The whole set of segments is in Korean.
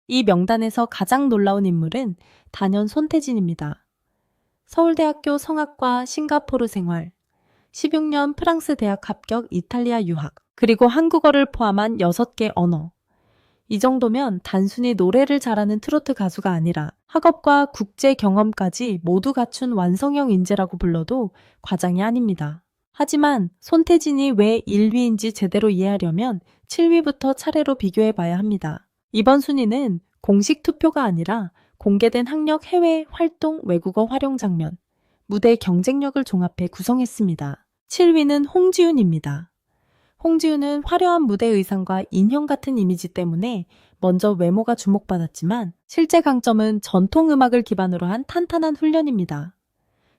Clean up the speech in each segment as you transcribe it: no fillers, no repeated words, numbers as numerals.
이 명단에서 가장 놀라운 인물은 단연 손태진입니다. 서울대학교 성악과 싱가포르 생활, 16년 프랑스 대학 합격 이탈리아 유학, 그리고 한국어를 포함한 6개 언어. 이 정도면 단순히 노래를 잘하는 트로트 가수가 아니라 학업과 국제 경험까지 모두 갖춘 완성형 인재라고 불러도 과장이 아닙니다. 하지만 손태진이 왜 1위인지 제대로 이해하려면 7위부터 차례로 비교해 봐야 합니다. 이번 순위는 공식 투표가 아니라 공개된 학력 해외 활동 외국어 활용 장면, 무대 경쟁력을 종합해 구성했습니다. 7위는 홍지윤입니다. 홍지윤은 화려한 무대 의상과 인형 같은 이미지 때문에 먼저 외모가 주목받았지만 실제 강점은 전통 음악을 기반으로 한 탄탄한 훈련입니다.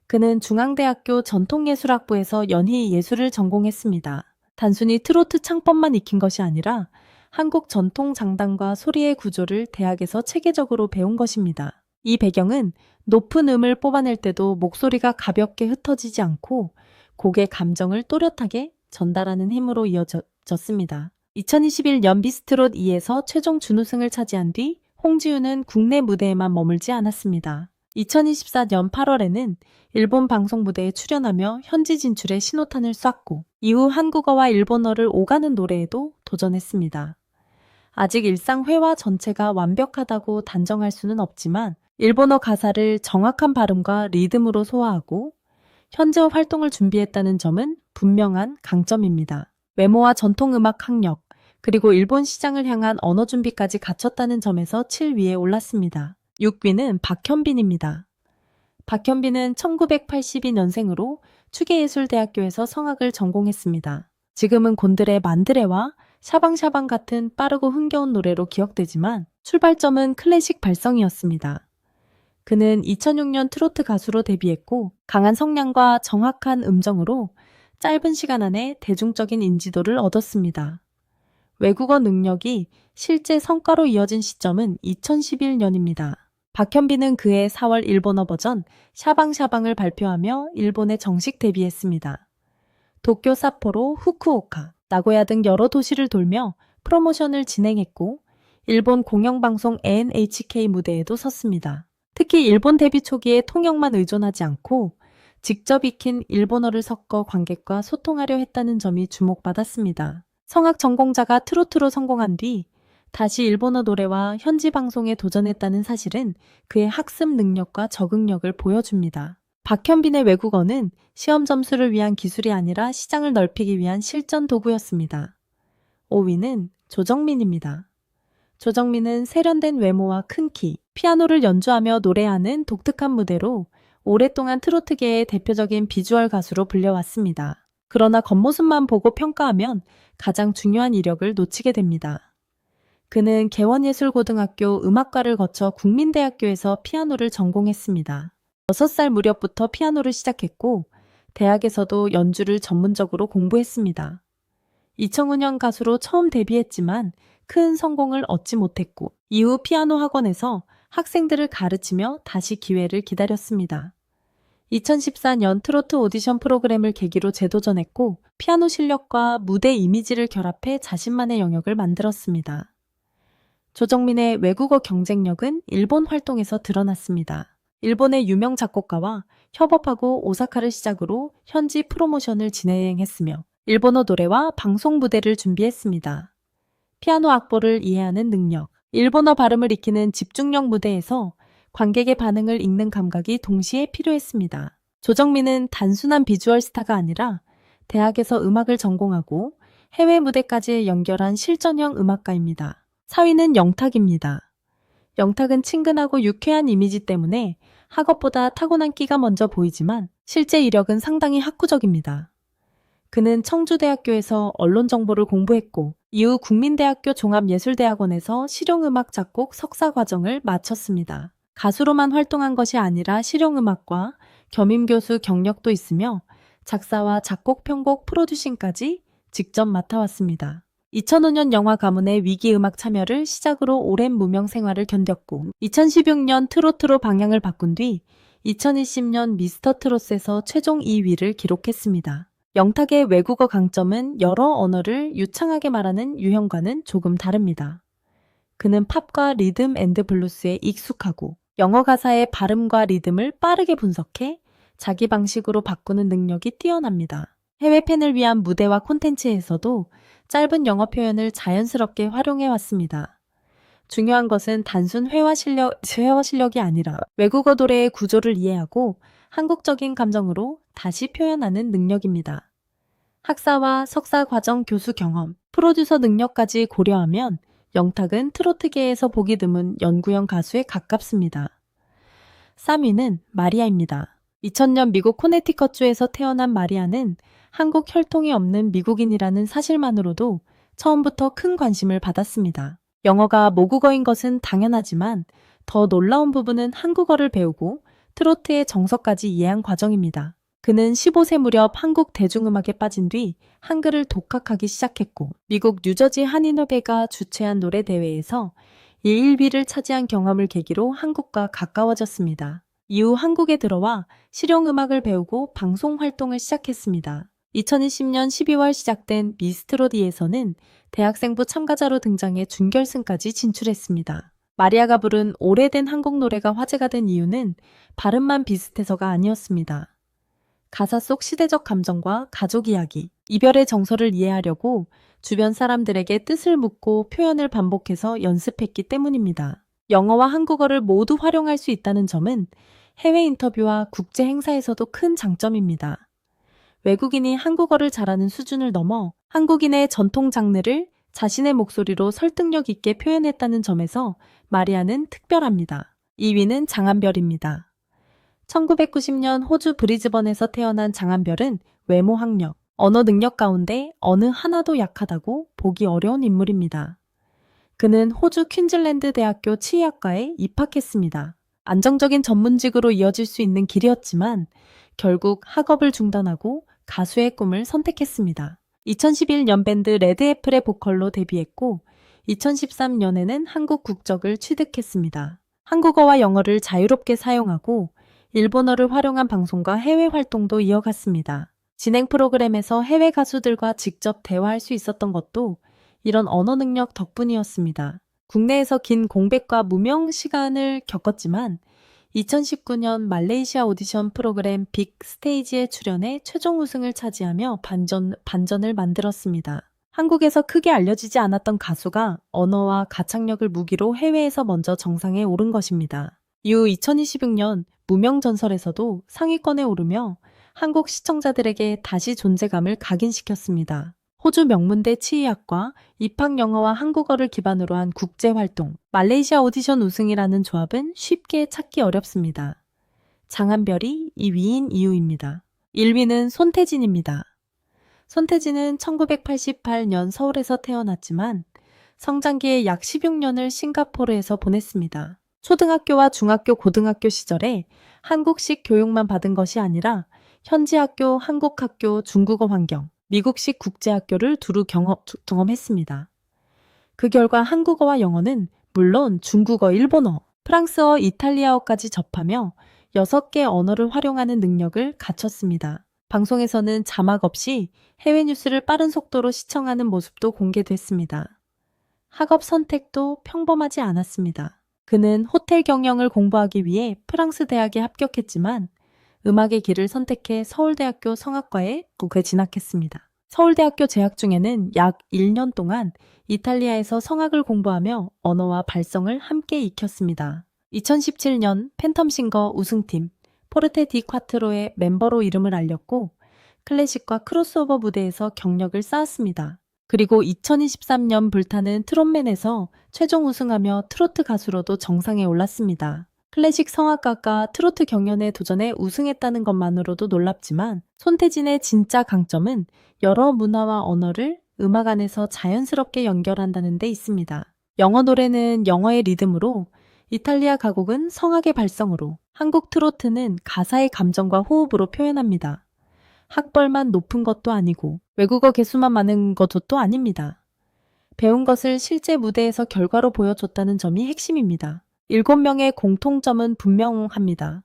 그는 중앙대학교 전통예술학부에서 연희 예술을 전공했습니다. 단순히 트로트 창법만 익힌 것이 아니라 한국 전통 장단과 소리의 구조를 대학에서 체계적으로 배운 것입니다. 이 배경은 높은 음을 뽑아낼 때도 목소리가 가볍게 흩어지지 않고 곡의 감정을 또렷하게 전달하는 힘으로 이어졌습니다. 2021년 미스트롯 2에서 최종 준우승을 차지한 뒤 홍지윤은 국내 무대에만 머물지 않았습니다. 2024년 8월에는 일본 방송 무대에 출연하며 현지 진출에 신호탄을 쐈고 이후 한국어와 일본어를 오가는 노래에도 도전했습니다. 아직 일상 회화 전체가 완벽하다고 단정할 수는 없지만 일본어 가사를 정확한 발음과 리듬으로 소화하고 현지어 활동을 준비했다는 점은 분명한 강점입니다. 외모와 전통음악 학력, 그리고 일본 시장을 향한 언어 준비까지 갖췄다는 점에서 7위에 올랐습니다. 6위는 박현빈입니다. 박현빈은 1982년생으로 추계예술대학교에서 성악을 전공했습니다. 지금은 곤드레 만드레와 샤방샤방 같은 빠르고 흥겨운 노래로 기억되지만 출발점은 클래식 발성이었습니다. 그는 2006년 트로트 가수로 데뷔했고 강한 성량과 정확한 음정으로 짧은 시간 안에 대중적인 인지도를 얻었습니다. 외국어 능력이 실제 성과로 이어진 시점은 2011년입니다. 박현빈은 그해 4월 일본어 버전 샤방샤방을 발표하며 일본에 정식 데뷔했습니다. 도쿄, 삿포로, 후쿠오카, 나고야 등 여러 도시를 돌며 프로모션을 진행했고 일본 공영방송 NHK 무대에도 섰습니다. 특히 일본 데뷔 초기에 통역만 의존하지 않고 직접 익힌 일본어를 섞어 관객과 소통하려 했다는 점이 주목받았습니다. 성악 전공자가 트로트로 성공한 뒤 다시 일본어 노래와 현지 방송에 도전했다는 사실은 그의 학습 능력과 적응력을 보여줍니다. 박현빈의 외국어는 시험 점수를 위한 기술이 아니라 시장을 넓히기 위한 실전 도구였습니다. 5위는 조정민입니다. 조정민은 세련된 외모와 큰 키, 피아노를 연주하며 노래하는 독특한 무대로 오랫동안 트로트계의 대표적인 비주얼 가수로 불려왔습니다. 그러나 겉모습만 보고 평가하면 가장 중요한 이력을 놓치게 됩니다. 그는 개원예술고등학교 음악과를 거쳐 국민대학교에서 피아노를 전공했습니다. 6살 무렵부터 피아노를 시작했고 대학에서도 연주를 전문적으로 공부했습니다. 2005년 가수로 처음 데뷔했지만 큰 성공을 얻지 못했고 이후 피아노 학원에서 학생들을 가르치며 다시 기회를 기다렸습니다. 2014년 트로트 오디션 프로그램을 계기로 재도전했고 피아노 실력과 무대 이미지를 결합해 자신만의 영역을 만들었습니다. 조정민의 외국어 경쟁력은 일본 활동에서 드러났습니다. 일본의 유명 작곡가와 협업하고 오사카를 시작으로 현지 프로모션을 진행했으며 일본어 노래와 방송 무대를 준비했습니다. 피아노 악보를 이해하는 능력, 일본어 발음을 익히는 집중력 무대에서 관객의 반응을 읽는 감각이 동시에 필요했습니다. 조정민은 단순한 비주얼 스타가 아니라 대학에서 음악을 전공하고 해외 무대까지 연결한 실전형 음악가입니다. 4위는 영탁입니다. 영탁은 친근하고 유쾌한 이미지 때문에 학업보다 타고난 끼가 먼저 보이지만 실제 이력은 상당히 학구적입니다. 그는 청주대학교에서 언론정보를 공부했고 이후 국민대학교 종합예술대학원에서 실용음악 작곡 석사과정을 마쳤습니다. 가수로만 활동한 것이 아니라 실용음악과 겸임교수 경력도 있으며 작사와 작곡, 편곡, 프로듀싱까지 직접 맡아왔습니다. 2005년 영화 가문의 위기음악 참여를 시작으로 오랜 무명 생활을 견뎠고 2016년 트로트로 방향을 바꾼 뒤 2020년 미스터트롯에서 최종 2위를 기록했습니다. 영탁의 외국어 강점은 여러 언어를 유창하게 말하는 유형과는 조금 다릅니다. 그는 팝과 리듬 앤드 블루스에 익숙하고 영어 가사의 발음과 리듬을 빠르게 분석해 자기 방식으로 바꾸는 능력이 뛰어납니다. 해외 팬을 위한 무대와 콘텐츠에서도 짧은 영어 표현을 자연스럽게 활용해 왔습니다. 중요한 것은 단순 회화 실력이 아니라 외국어 노래의 구조를 이해하고 한국적인 감정으로 다시 표현하는 능력입니다. 학사와 석사 과정 교수 경험, 프로듀서 능력까지 고려하면 영탁은 트로트계에서 보기 드문 연구형 가수에 가깝습니다. 3위는 마리아입니다. 2000년 미국 코네티컷주에서 태어난 마리아는 한국 혈통이 없는 미국인이라는 사실만으로도 처음부터 큰 관심을 받았습니다. 영어가 모국어인 것은 당연하지만 더 놀라운 부분은 한국어를 배우고 트로트의 정서까지 이해한 과정입니다. 그는 15세 무렵 한국 대중음악에 빠진 뒤 한글을 독학하기 시작했고 미국 뉴저지 한인협회가 주최한 노래대회에서 1위를 차지한 경험을 계기로 한국과 가까워졌습니다. 이후 한국에 들어와 실용음악을 배우고 방송 활동을 시작했습니다. 2020년 12월 시작된 미스트롯2에서는 대학생부 참가자로 등장해 준결승까지 진출했습니다. 마리아가 부른 오래된 한국 노래가 화제가 된 이유는 발음만 비슷해서가 아니었습니다. 가사 속 시대적 감정과 가족 이야기, 이별의 정서를 이해하려고 주변 사람들에게 뜻을 묻고 표현을 반복해서 연습했기 때문입니다. 영어와 한국어를 모두 활용할 수 있다는 점은 해외 인터뷰와 국제 행사에서도 큰 장점입니다. 외국인이 한국어를 잘하는 수준을 넘어 한국인의 전통 장르를 자신의 목소리로 설득력 있게 표현했다는 점에서 마리아는 특별합니다. 2위는 장한별입니다. 1990년 호주 브리즈번에서 태어난 장한별은 외모 학력, 언어 능력 가운데 어느 하나도 약하다고 보기 어려운 인물입니다. 그는 호주 퀸즐랜드 대학교 치의학과에 입학했습니다. 안정적인 전문직으로 이어질 수 있는 길이었지만 결국 학업을 중단하고 가수의 꿈을 선택했습니다. 2011년 밴드 레드애플의 보컬로 데뷔했고 2013년에는 한국 국적을 취득했습니다. 한국어와 영어를 자유롭게 사용하고 일본어를 활용한 방송과 해외 활동도 이어갔습니다. 진행 프로그램에서 해외 가수들과 직접 대화할 수 있었던 것도 이런 언어 능력 덕분이었습니다. 국내에서 긴 공백과 무명 시간을 겪었지만 2019년 말레이시아 오디션 프로그램 빅 스테이지에 출연해 최종 우승을 차지하며 반전을 만들었습니다. 한국에서 크게 알려지지 않았던 가수가 언어와 가창력을 무기로 해외에서 먼저 정상에 오른 것입니다. 이후 2026년 무명전설에서도 상위권에 오르며 한국 시청자들에게 다시 존재감을 각인시켰습니다. 호주 명문대 치의학과, 입학영어와 한국어를 기반으로 한 국제활동, 말레이시아 오디션 우승이라는 조합은 쉽게 찾기 어렵습니다. 장한별이 2위인 이유입니다. 1위는 손태진입니다. 손태진은 1988년 서울에서 태어났지만 성장기의 약 16년을 싱가포르에서 보냈습니다. 초등학교와 중학교, 고등학교 시절에 한국식 교육만 받은 것이 아니라 현지 학교, 한국 학교, 중국어 환경, 미국식 국제학교를 두루 경험했습니다. 그 결과 한국어와 영어는 물론 중국어, 일본어, 프랑스어, 이탈리아어까지 접하며 6개 언어를 활용하는 능력을 갖췄습니다. 방송에서는 자막 없이 해외 뉴스를 빠른 속도로 시청하는 모습도 공개됐습니다. 학업 선택도 평범하지 않았습니다. 그는 호텔 경영을 공부하기 위해 프랑스 대학에 합격했지만 음악의 길을 선택해 서울대학교 성악과에 진학했습니다. 서울대학교 재학 중에는 약 1년 동안 이탈리아에서 성악을 공부하며 언어와 발성을 함께 익혔습니다. 2017년 팬텀싱거 우승팀 포르테 디 콰트로의 멤버로 이름을 알렸고 클래식과 크로스오버 무대에서 경력을 쌓았습니다. 그리고 2023년 불타는 트롯맨에서 최종 우승하며 트로트 가수로도 정상에 올랐습니다. 클래식 성악가가 트로트 경연에 도전해 우승했다는 것만으로도 놀랍지만 손태진의 진짜 강점은 여러 문화와 언어를 음악 안에서 자연스럽게 연결한다는 데 있습니다. 영어 노래는 영어의 리듬으로, 이탈리아 가곡은 성악의 발성으로, 한국 트로트는 가사의 감정과 호흡으로 표현합니다. 학벌만 높은 것도 아니고 외국어 개수만 많은 것도 아닙니다. 배운 것을 실제 무대에서 결과로 보여줬다는 점이 핵심입니다. 7명의 공통점은 분명합니다.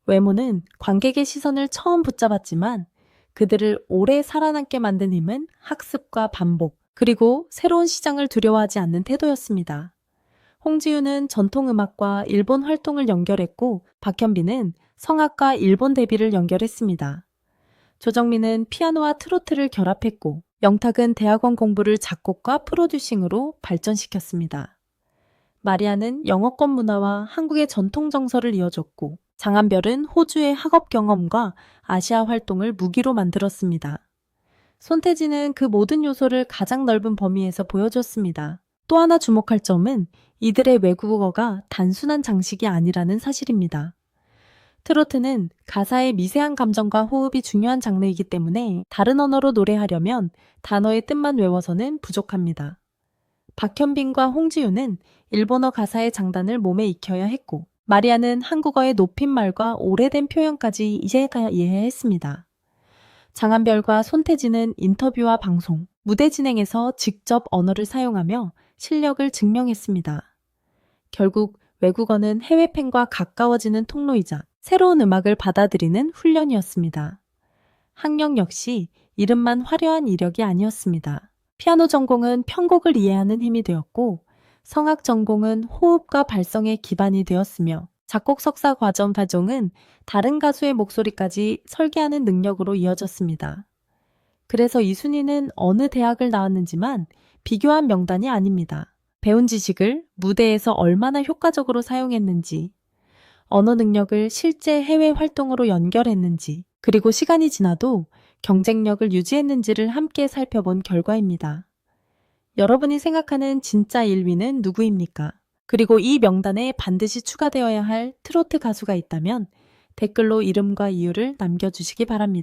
외모는 관객의 시선을 처음 붙잡았지만 그들을 오래 살아남게 만든 힘은 학습과 반복, 그리고 새로운 시장을 두려워하지 않는 태도였습니다. 홍지윤은 전통음악과 일본 활동을 연결했고 박현빈은 성악과 일본 데뷔를 연결했습니다. 조정민은 피아노와 트로트를 결합했고 영탁은 대학원 공부를 작곡과 프로듀싱으로 발전시켰습니다. 마리아는 영어권 문화와 한국의 전통 정서를 이어줬고 장한별은 호주의 학업 경험과 아시아 활동을 무기로 만들었습니다. 손태진은 그 모든 요소를 가장 넓은 범위에서 보여줬습니다. 또 하나 주목할 점은 이들의 외국어가 단순한 장식이 아니라는 사실입니다. 트로트는 가사의 미세한 감정과 호흡이 중요한 장르이기 때문에 다른 언어로 노래하려면 단어의 뜻만 외워서는 부족합니다. 박현빈과 홍지윤은 일본어 가사의 장단을 몸에 익혀야 했고 마리아는 한국어의 높임말과 오래된 표현까지 이제야 이해했습니다. 장한별과 손태진은 인터뷰와 방송, 무대 진행에서 직접 언어를 사용하며 실력을 증명했습니다. 결국 외국어는 해외 팬과 가까워지는 통로이자 새로운 음악을 받아들이는 훈련이었습니다. 학력 역시 이름만 화려한 이력이 아니었습니다. 피아노 전공은 편곡을 이해하는 힘이 되었고 성악 전공은 호흡과 발성의 기반이 되었으며 작곡 석사 과정 과정은 다른 가수의 목소리까지 설계하는 능력으로 이어졌습니다. 그래서 이순희는 어느 대학을 나왔는지만 비교한 명단이 아닙니다. 배운 지식을 무대에서 얼마나 효과적으로 사용했는지, 언어 능력을 실제 해외 활동으로 연결했는지, 그리고 시간이 지나도 경쟁력을 유지했는지를 함께 살펴본 결과입니다. 여러분이 생각하는 진짜 1위는 누구입니까? 그리고 이 명단에 반드시 추가되어야 할 트로트 가수가 있다면 댓글로 이름과 이유를 남겨주시기 바랍니다.